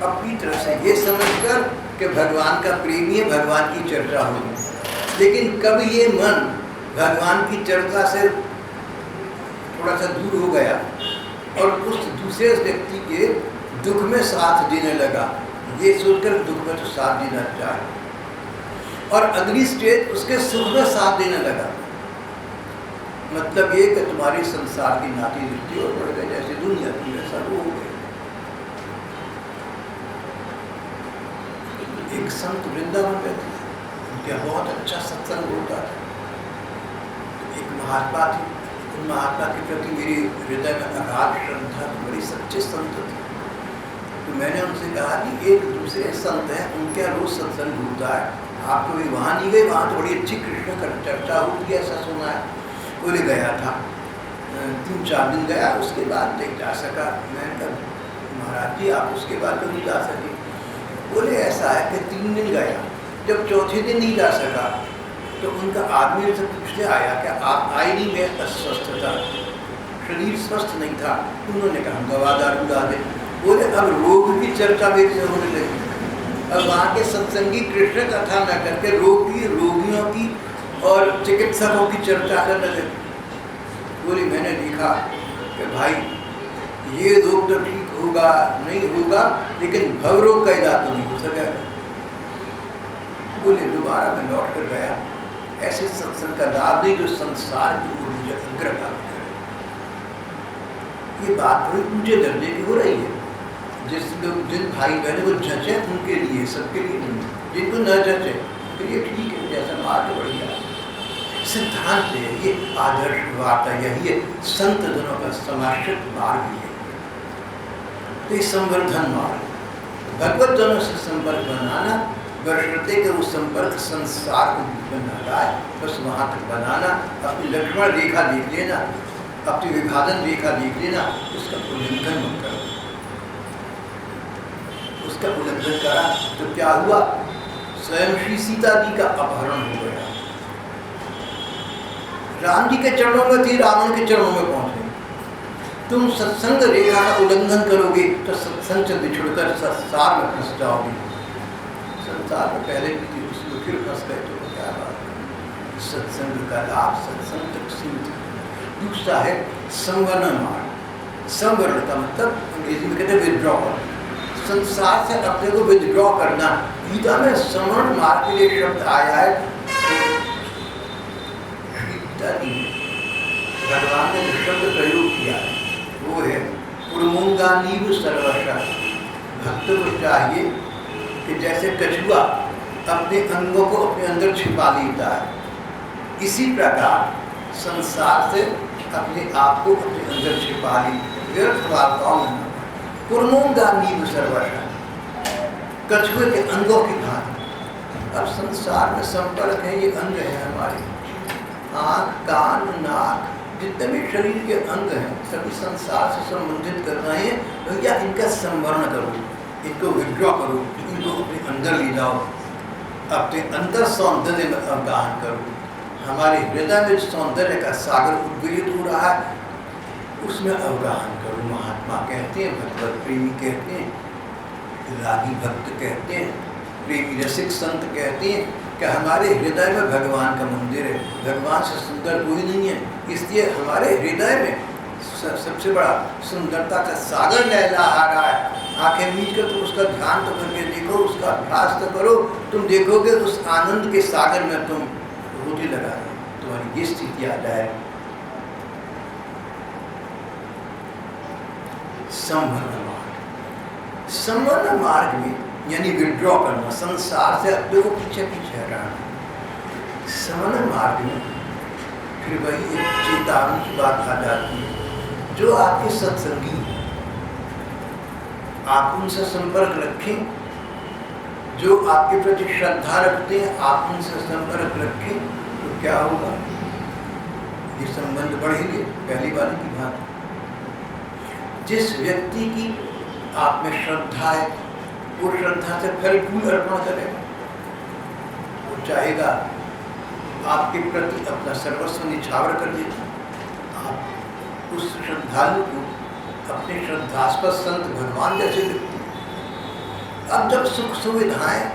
अपनी तरफ से ये समझकर कि भगवान का प्रेमी है, भगवान की चर्चा होगी, लेकिन कब ये मन भगवान की चर्चा से थोड़ा सा दूर हो गया और उस दूसरे व्यक्ति के दुख में साथ देने लगा, ये सोचकर दुख में तो साथ देना चाहे, और अगली स्टेज उसके सुख में साथ देने लगा। मतलब ये कि तुम्हारी संसार की नाती दृष्टि और बढ़ गई, जैसे दुनिया की वैसा वो हो गई। एक संत वृंदावन में थे, उनका बहुत अच्छा सत्संग होता था। एक महात्मा थी, उन महात्मा के प्रति मेरी हृदय में अगाध श्रद्धा, बड़ी सच्चे संत थे। तो मैंने उनसे कहा कि एक दूसरे संत हैं, उनके रोज सत्संग होता है, आप कभी वहाँ नहीं गए? वहाँ तो बड़ी अच्छी कृष्ण का चर्चा होती है, ऐसा सुना है। बोले गया था, 3-4 दिन गया, उसके बाद नहीं जा सका। मैंने कहा महाराज जी आप उसके बाद तो नहीं जा सके? बोले ऐसा है कि 3 दिन गया, जब चौथे दिन नहीं जा सका तो उनका आदमी से पूछने आया कि आप आए नहीं, मैं अस्वस्थ था, शरीर स्वस्थ नहीं था। उन्होंने कहा हम दवादार बुला दे। बोले अब रोग की चर्चा मेरे से होने लगी, अब वहाँ के सत्संगी कृष्ण कथा न करके रोगियों की और चिकित्सकों की चर्चा करने लगे। बोली मैंने देखा कि भाई ये रोग तो ठीक होगा नहीं होगा, लेकिन भवरोग का इलाज तो नहीं हो सकेगा। बोले दोबारा मैं लौट कर गया, ऐसे सत्संग का लाभ नहीं जो संसार की ऊर्जा अग्र प्राप्त करे। ये बात बड़ी ऊंचे दर्जे की हो रही है। जिन भाई बहनों को जचे उनके लिए, सबके लिए नहीं, जिनको न जचे उनके लिए ठीक है, जैसा मार्ग बढ़िया सिद्धांत है, ये आदर्श वार्ता यही है, संत जनों का समाश्रित मार्ग है। तो ये संवर्धन मार्ग, भगवत जनों से संपर्क बनाना, बशर्ते कि वो संपर्क संसार को बना रहा है, बस वहाँ तक बनाना, अपनी लक्ष्मण रेखा देख लेना, अपनी विभाजन रेखा देख लेना, उसका उल्लंघन मत करो। उसका उल्लंघन करा तो क्या हुआ? स्वयं श्री सीता जी का अपहरण हो गया। राम जी के चरणों में थी, रावण के चरणों में पहुंचे। तुम सत्संग रेखा का उल्लंघन करोगे तो सत्संग से बिछुड़कर संसार में फंस जाओगे। संसार में पहले भी थी, उसमें फिर फंस गए तो क्या बात है। सत्संग का लाभ सत्संग तक सीमित। दूसरा है संवरण मार्ग। संवरण का मतलब अंग्रेजी में कहते हैं विड्रॉल। संसार से अपने को विथड्रॉ करना। गीता में समण मार्ग के लिए शब्द आया है। गीता जी भगवान ने जो शब्द प्रयोग किया है वो है कुर्मुंगानीव सर्वशा। भक्त को चाहिए कि जैसे कछुआ अपने अंगों को अपने अंदर छिपा लेता है, इसी प्रकार संसार से अपने आप को अपने अंदर छिपा ली, व्यर्थ वार्ताओं में। कुर्मुंगानीव सर्वशा, कछुए के अंगों की भांति। अब संसार में संपर्क है, ये अंग है हमारे, आँख, कान, नाक, जितने भी शरीर के अंग हैं सभी संसार से संबंधित करना है। भैया इनका संवरण करो, इनको विड्रॉ करो, इनको अपने अंदर ले जाओ, अपने अंदर सौंदर्य में अवगाहन करो। हमारे हृदय में सौंदर्य का सागर उद्वेलित हो रहा है, उसमें अवगाहन करो। महात्मा कहते हैं, भगवत प्रेमी कहते हैं, रागी भक्त कहते हैं, प्रेमी रसिक संत कहते हैं कि हमारे हृदय में भगवान का मंदिर है, भगवान से सुंदर कोई नहीं है। इसलिए हमारे हृदय में सबसे बड़ा सुंदरता का सागर लहरा रहा है। आंखें मीच कर तुम उसका ध्यान तो करके देखो, उसका अभ्यास तो करो, तुम देखोगे उस आनंद के सागर में तुम रोटी लगा रहे हो, तुम्हारी ये स्थिति आ जाए। संवरण मार्ग में यानी विड्रॉ करना, संसार से अपने को पीछे पीछे हटाना। संवरण मार्ग में फिर वही एक चेतावनी की बात आ जाती है। जो आपके सत्संगी, आप उनसे संपर्क रखें, जो आपके प्रति श्रद्धा रखते हैं आप उनसे संपर्क रखें, तो क्या होगा, ये संबंध बढ़ेंगे। पहली बात की बात, जिस व्यक्ति की आप में श्रद्धा है वो श्रद्धा से फल फूल अर्पण करेगा, वो चाहेगा आपके प्रति अपना सर्वस्व निछावर कर देता। आप उस श्रद्धालु को अपने श्रद्धास्पद संत भगवान जैसे लगते हैं। अब जब सुख सुविधाएं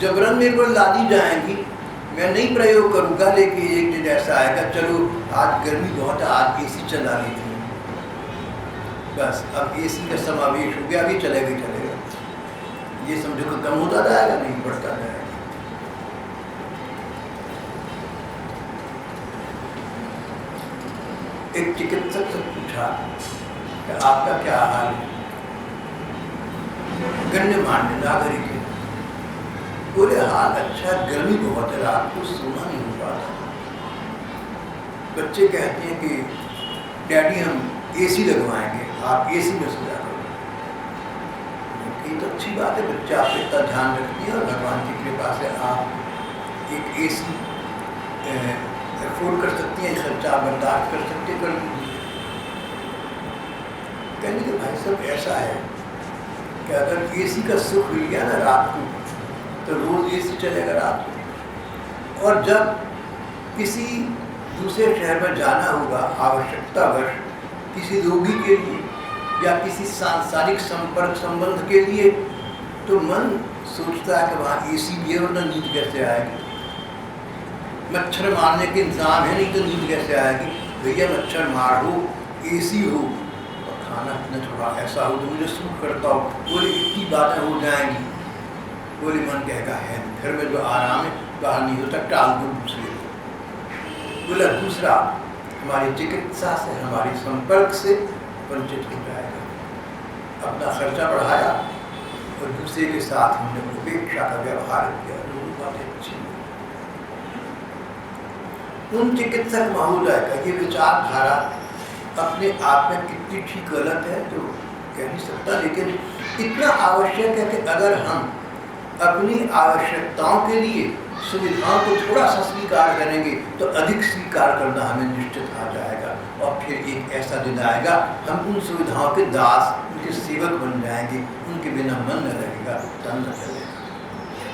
जबरन मेरे को ला दी जाएंगी, मैं नहीं प्रयोग करूंगा, लेकिन एक दिन ऐसा आएगा, चलो आज गर्मी बहुत है, आज एसी चला लेती हूँ, बस अब एसी का समावेश हो गया, अभी चलेगा ही चलेगा। ये समझो कि कम होता जाएगा, नहीं बढ़ता जाएगा। एक चिकित्सक से पूछा कि आपका क्या हाल है, गण्यमान्य नागरिक है, बोले हाल अच्छा, गर्मी बहुत है, रात को सोना नहीं हो पाता। बच्चे कहते हैं कि डैडी हम एसी लगवाएंगे, आप एसी में सो जाओ। ये तो अच्छी बात है, बच्चे आप इतना ध्यान रखती है और भगवान की कृपा से आप एक एसी अफोर्ड कर सकती हैं, खर्चा बर्दाश्त कर सकते हैं, कर लीजिए। कहने के भाई साहब ऐसा है कि अगर एसी का सुख मिल गया ना रात को, तो रोज एसी चलेगा रात को। और जब किसी दूसरे शहर में जाना होगा आवश्यकतावश, किसी रोगी के लिए या किसी सांसारिक संपर्क संबंध के लिए, तो मन सोचता है कि वहाँ एसी भी है वरना नींद कैसे आएगी, मच्छर मारने के इंतजाम है नहीं तो नींद कैसे आएगी। भैया मच्छर मार हो, एसी हो और खाना पीना थोड़ा ऐसा हो तो मुझे सूट करता हो, बोले इतनी बातें हो जाएंगी। बोले मन कहेगा है घर में जो आराम है बाहर नहीं होता, टाल दो दूसरे। बोला दूसरा हमारी चिकित्सा से, हमारे संपर्क से वंचित हो जाएगा। अपना खर्चा बढ़ाया और दूसरे के साथ हमने उपेक्षा का व्यवहार किया, दोनों बातें अच्छी। उन चिकित्सक महोदय का ये विचारधारा अपने आप में कितनी ठीक गलत है तो कह नहीं सकता, लेकिन इतना आवश्यक है कि अगर हम अपनी आवश्यकताओं के लिए सुविधाओं को थोड़ा सा स्वीकार करेंगे तो अधिक स्वीकार करना हमें निश्चित आ जाएगा। और फिर एक ऐसा दिन आएगा हम उन सुविधाओं के दास, उनके सेवक बन जाएंगे, उनके बिना मन न लगेगा, तन न चलेगा।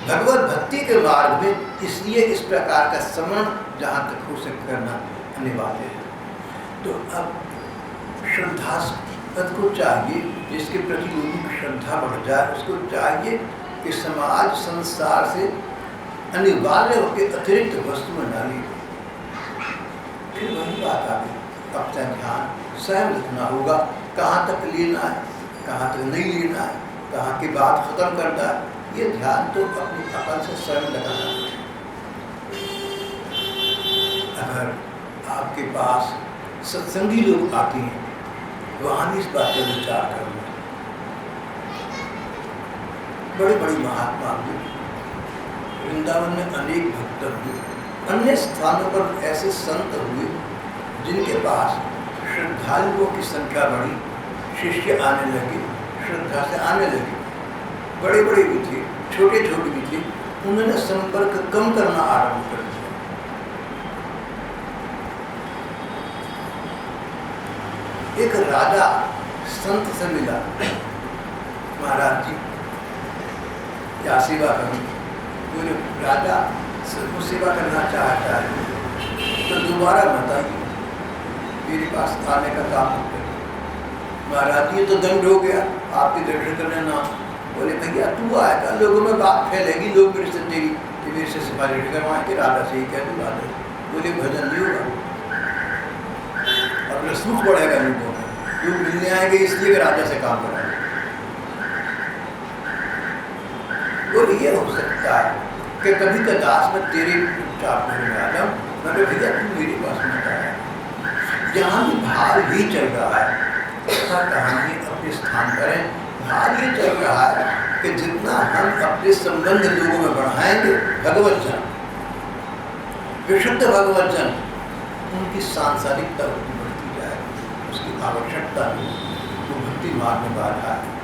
भगवत भक्ति के मार्ग में इसलिए इस प्रकार का समरण जहाँ तक हो सके करना अनिवार्य है। तो अब श्रद्धास्पद को चाहिए, जिसके प्रति लोगों की श्रद्धा बढ़ जाए, उसको चाहिए कि समाज संसार से अनिवार्य होकर अतिरिक्त वस्तुएं न ले। फिर वही बात आ गई, अपना ध्यान स्वयं रखना होगा, कहाँ तक लेना है, कहाँ तक नहीं लेना है, कहाँ की बात खत्म करता है, ये ध्यान तो अपनी अकल से स्वयं लगाना है। अगर आपके पास सत्संगी लोग आते हैं, वहाँ भी इस बात पर विचार करना। बड़े बड़े महात्मा हुए, वृंदावन में अनेक भक्त हुए, अन्य स्थानों पर ऐसे संत हुए जिनके पास श्रद्धालुओं की संख्या बढ़ी, शिष्य आने लगे, श्रद्धा से आने लगे। बड़े बड़े भी थे, छोटे छोटे भी थे, उन्होंने संपर्क कम करना आरंभ कर दिया। एक राजा संत से मिला, महाराज जी क्या सेवा करूं? बोले राजा सबको सेवा करना चाहता है तो दोबारा बताइए, मेरे पास आने का काम मत करिए। महाराज ये तो दंड हो गया, आपके दर्शन करने ना। बोले भैया तू आएगा, लोगों में बात फैलेगी, लोग मेरे से मेरे से सिफारिश करवाएंगे, राजा से ही कह दूँ राजा। बोले भजन नहीं होगा, अपना सुख बढ़ेगा लोगों में, लोग मिलने आएंगे इसलिए राजा से काम कराएंगे। और ये हो सकता है कि कभी कदास में तेरे चाप में आ जाऊँ, मैंने भैया तू मेरे पास मत आया। जहाँ भी भाव ही चल रहा है, ऐसा कहानी अपने स्थान करें। भाव ये चल रहा है कि जितना हम अपने संबंध लोगों में बढ़ाएंगे, भगवत जन, विशुद्ध भगवत जन, उनकी सांसारिकता बढ़ती जाएगी, उसकी आवश्यकता नहीं, वो भक्ति मार्ग में बाधा है।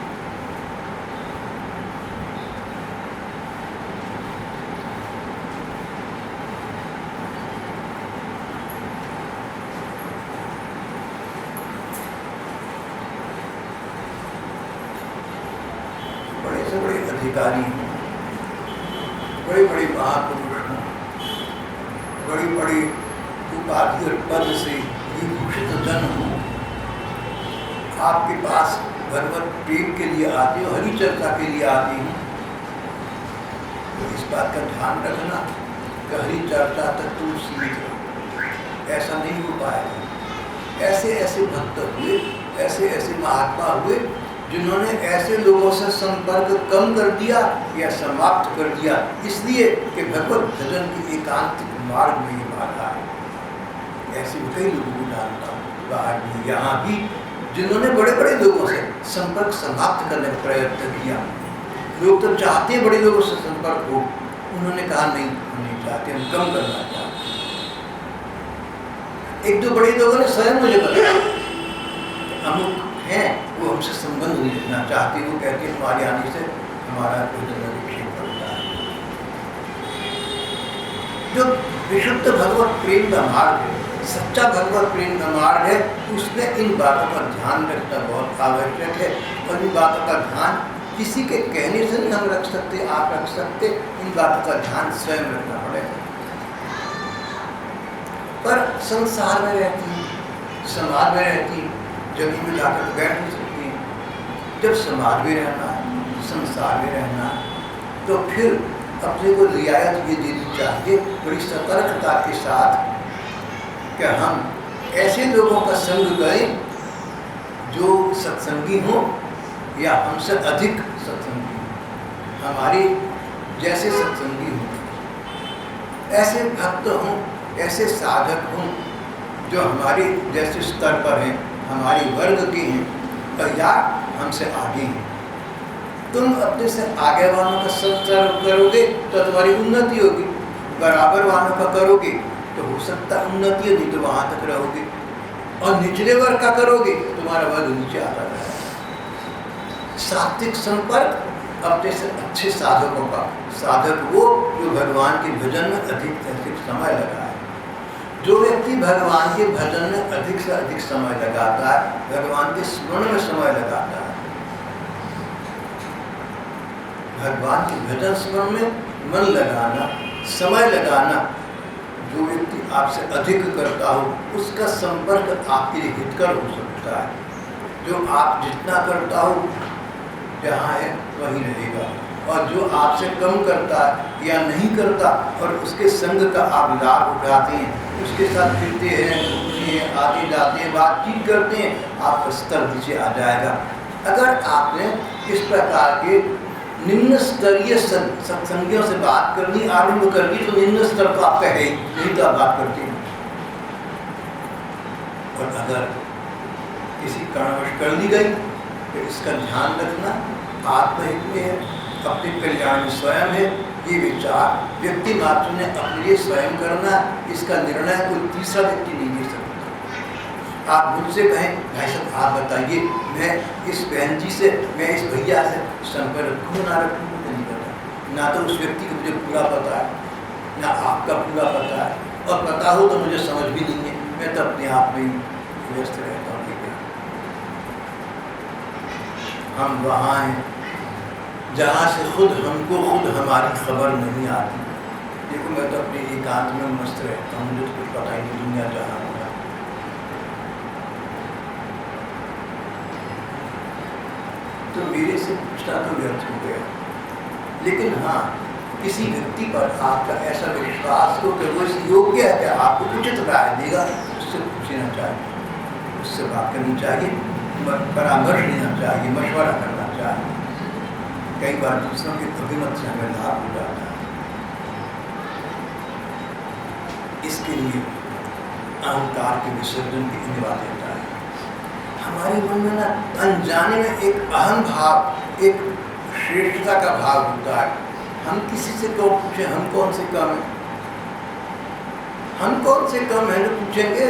बड़े अधिकारी हों, बड़े बड़े महापुरुष हों, बड़ी बड़ी उपाधि और पद से विभूषित जन हों, आपके पास भगवत प्रेम के लिए आते हो, हरि चर्चा के लिए आते हो, तो इस बात का ध्यान रखना कि हरि चर्चा तक तुम सीमित रहो, ऐसा नहीं हो पाएगा। ऐसे ऐसे भक्त हुए, ऐसे ऐसे महात्मा हुए जिन्होंने ऐसे लोगों से संपर्क कम कर दिया या समाप्त कर दिया, इसलिए कि भगवत भजन की एकांतिक मार्ग में ये बाधा है। ऐसे कई लोगों को जानता हूँ बाहर भी, यहाँ भी, जिन्होंने बड़े बड़े लोगों से संपर्क समाप्त करने का प्रयत्न किया। लोग तो चाहते बड़े लोगों से संपर्क हो, उन्होंने कहा नहीं, हम नहीं चाहते, हम कम करना चाहते। एक दो बड़े लोगों ने स्वयं मुझे बताया, अमुक हैं वो हमसे संबंध नहीं रखना चाहते, वो कहते हैं तुम्हारे आने से हमारा विक्षेप पड़ता है। जो विशुद्ध भगवत प्रेम का मार्ग है, सच्चा भगवत प्रेम का मार्ग है, उसमें इन बातों का ध्यान रखना बहुत आवश्यक है। और इन बातों का ध्यान किसी के कहने से नहीं हम रख सकते, आप रख सकते, इन बातों का ध्यान स्वयं रखना पड़ेगा। पर संसार में रहती, समाज में रहती, जमीन में जाकर बैठ नहीं सकती हैं। जब समाज में रहना है, संसार में रहना है, तो फिर अपने को रियायत ये देनी चाहिए बड़ी सतर्कता के साथ कि हम ऐसे लोगों का संग करें जो सत्संगी हों या हमसे अधिक सत्संगी हों, हमारे जैसे सत्संगी हों, ऐसे भक्त हों, ऐसे साधक हों जो हमारे जैसे स्तर पर हैं, हमारी वर्ग के हैं, और या हमसे आगे हैं। तुम अपने से आगे वालों का सत्संग करोगे तो तुम्हारी उन्नति होगी, बराबर वालों का करोगे तो हो सकता है उन्नति, नहीं तो वहाँ तक रहोगे, और निचले वर्ग का करोगे तुम्हारा वर्ग नीचे आता रहेगा। सात्विक संपर्क अपने से अच्छे साधकों का, साधक वो जो भगवान के भजन में अधिक समय लगाए। जो व्यक्ति भगवान के भजन में अधिक से अधिक समय लगाता है, भगवान के स्मरण में समय लगाता है, भगवान के भजन स्मरण में मन लगाना, समय लगाना, जो व्यक्ति आपसे अधिक करता हो उसका संपर्क आपके लिए हितकर हो सकता है। जो आप जितना करता हो जहाँ है वहीं रहेगा, और जो आपसे कम करता है या नहीं करता और उसके संग का आप लाभ उठाते हैं, उसके साथ फिरते हैं, घूमते हैं, आते जाते हैं, बातचीत करते हैं, आपका स्तर नीचे आ जाएगा। अगर आपने इस प्रकार के निम्न स्तरीय सत्संगियों से बात करनी आरंभ करनी तो निम्न स्तर तो आपका है ही, नहीं तो आप बात करते हैं। और अगर किसी कारणवश कर ली गई तो इसका ध्यान रखना आत्महित में है, अपने कल्याण में स्वयं है। ये विचार व्यक्ति मात्र ने अपने लिए स्वयं करना, इसका निर्णय कोई तीसरा व्यक्ति नहीं ले सकता। आप मुझसे कहें भाई साहब आप बताइए मैं इस बहन जी से, मैं इस भैया से संपर्क रखूँ ना रखूँ, मुझे नहीं पता। ना तो उस व्यक्ति को मुझे पूरा पता है, ना आपका पूरा पता है, और पता हो तो मुझे समझ भी नहीं है। मैं तो अपने आप में ही व्यस्त रहता हूँ। हम वहाँ हैं जहाँ से खुद हमको खुद हमारी खबर नहीं आती। देखो मैं तो अपने एकांत में मस्त रहता हूँ, मुझे तो कुछ पता ही नहीं दुनिया जहाँ होगा। तो मेरे से पूछना तो व्यर्थ हो गया। लेकिन हाँ, किसी व्यक्ति पर आपका ऐसा विश्वास हो कि वो इस योग्य है कि आपको उचित राय देगा, उससे पूछना चाहिए, उससे बात करनी चाहिए, परामर्श लेना चाहिए, मशवरा करना चाहिए। कई बार दूसरों के अभिमत से हमें लाभ हो जाता है। इसके लिए अहंकार के विसर्जन की अनिवार्यता है। हमारे मन में ना अनजाने में एक अहम भाव, एक श्रेष्ठता का भाव होता है। हम किसी से क्यों पूछे हम कौन से कम है, हम कौन से कम है, जो पूछेंगे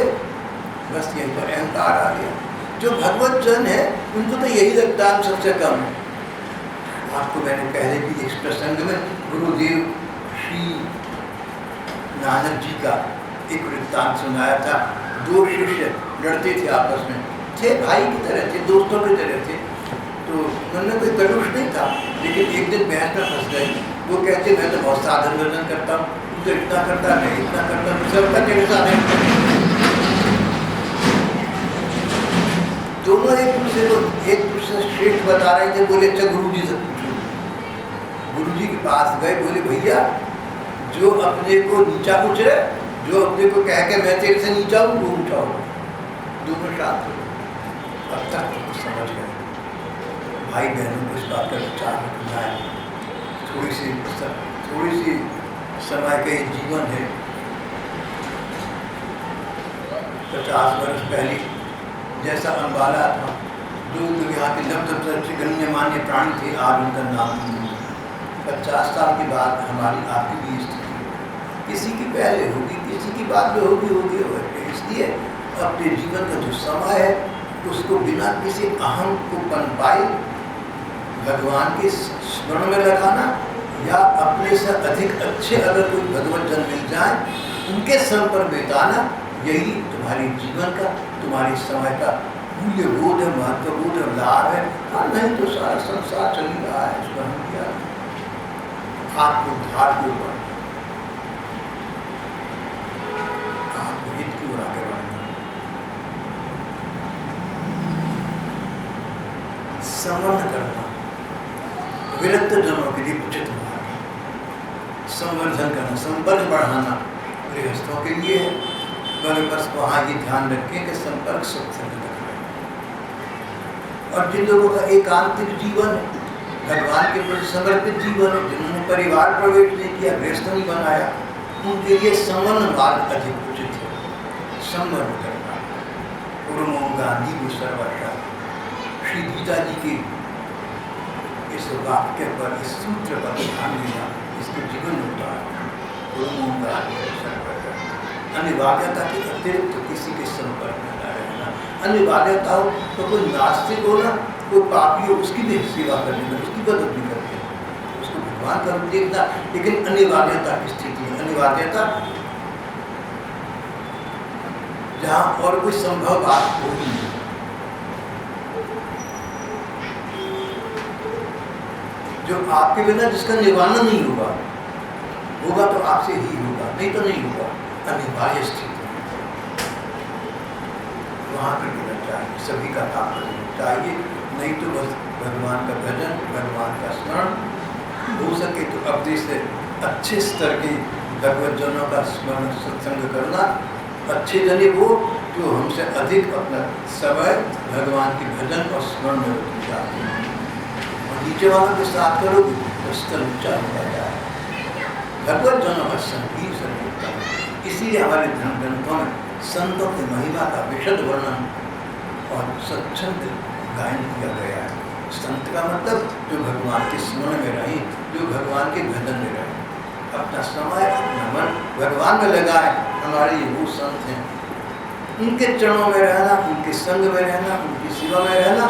बस यहीं पर अहंकार आ गया। जो भगवत जन है उनको तो यही लगता है सबसे कम है। आपको मैंने पहले भी इस प्रसंग में गुरुदेव श्री नानक जी का एक वृत्तांत सुनाया था। दो शिष्य लड़ते थे आपस में, थे भाई की तरह थे, दोस्तों की तरह थे, तो उनमें कोई कलुष नहीं था। लेकिन एक दिन बहस में फंस गए। वो कहते मैं तो बहुत साधन भजन करता हूँ, तू तो इतना करता है, मैं इतना करता हूँ, सबका तेरे साधन। दोनों एक दूसरे श्रेष्ठ बता रहे थे। बोले अच्छा गुरु जी से पूछो। गुरु जी के पास गए, बोले भैया जो अपने को नीचा पूछ रहे, जो अपने को कह के मैं तेरे से नीचा हूँ वो ऊंचा हो। दोनों शांत हो। अब तक तो समझ गए भाई बहनों को इस बात का विचार रखना है। थोड़ी सी समय का जीवन है। 50 वर्ष पहले जैसा अंबाला था, जो यहाँ के सबसे गण्यमान्य प्राणी थे, आज उनका नाम नहीं। 50 साल के बाद हमारी आपकी भी स्थिति किसी की पहले होगी, किसी की बाद में होगी। इसलिए अपने जीवन का जो समय है उसको बिना किसी अहम को पनपाए भगवान के स्मरण में लगाना, या अपने से अधिक अच्छे अगर कोई भगवत जन मिल जाए उनके सम पर बिताना, यही तुम्हारे जीवन का, तुम्हारे समय का मूल्यबोध है, महत्वबोध है, लाभ है। और नहीं तो सारा संसार चल ही रहा है, उसका हम क्या आत्मोद्धार के ऊपर, आत्महित की ओर आगे बढ़ना। संबंध करना, विरक्त जनों के लिए उचित मार्ग, संवर्धन करना, संपर्क बढ़ाना गृहस्थों के लिए है। मगर बस वहाँ ये ध्यान रखें कि संपर्क सत्संग तक रहे। और जिन लोगों का एकांतिक जीवन है, भगवान के प्रति समर्पित जीवन है, जिन्होंने परिवार प्रवेश नहीं किया, गृहस्थ नहीं बनाया, उनके लिए संबंध मार्ग अधिक उचित है। संबंध करना। गुरु गांधी भी सर्वशा श्री गीता जी के इस वाक्य पर, इस सूत्र पर ध्यान देना, इसके जीवन होता है। गुरु गांधी अनिवार्यता के अतिरिक्त तो किसी के संपर्क में न रहना। अनिवार्यता हो तो कोई नास्तिक हो ना, कोई पापी हो, उसकी भी सेवा करने में, उसकी मदद भी करते हैं, उसको भगवान का रूप देखना। लेकिन अनिवार्यता की स्थिति है, अनिवार्यता जहाँ और कोई संभव बात हो ही नहीं। जो आपके बिना जिसका निवारण नहीं होगा तो आपसे ही होगा, नहीं तो नहीं होगा। अनिवार्य स्थिति वहाँ पर मिलना चाहिए, सभी का काम करना चाहिए। नहीं तो बस भगवान का भजन, भगवान का स्मरण हो सके तो अपने से अच्छे स्तर के भगवत जनों का स्मरण सत्संग करना। अच्छे जने वो जो हमसे अधिक अपना समय भगवान के भजन और स्मरण में रखना चाहते हैं। नीचे वालों के साथ करोगे तो स्तर ऊंचा होता जाए। भगवत जनों का संगीत संगीता, इसीलिए हमारे धर्म ग्रंथों में संतों की महिमा का विशद वर्णन और सत्संग गायन किया गया है। संत का मतलब जो भगवान के स्मरण में रहे, जो भगवान के भजन में रहे, अपना समय अपना मन भगवान में लगाए, हमारे ये वो संत हैं। उनके चरणों में रहना, उनके संग में रहना, उनकी सेवा में रहना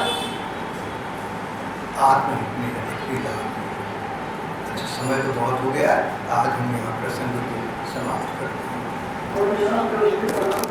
आत्महित में रहना। अच्छा, समय तो बहुत हो गया है, आज हम यहाँ प्रसंग को समाप्त करते हैं।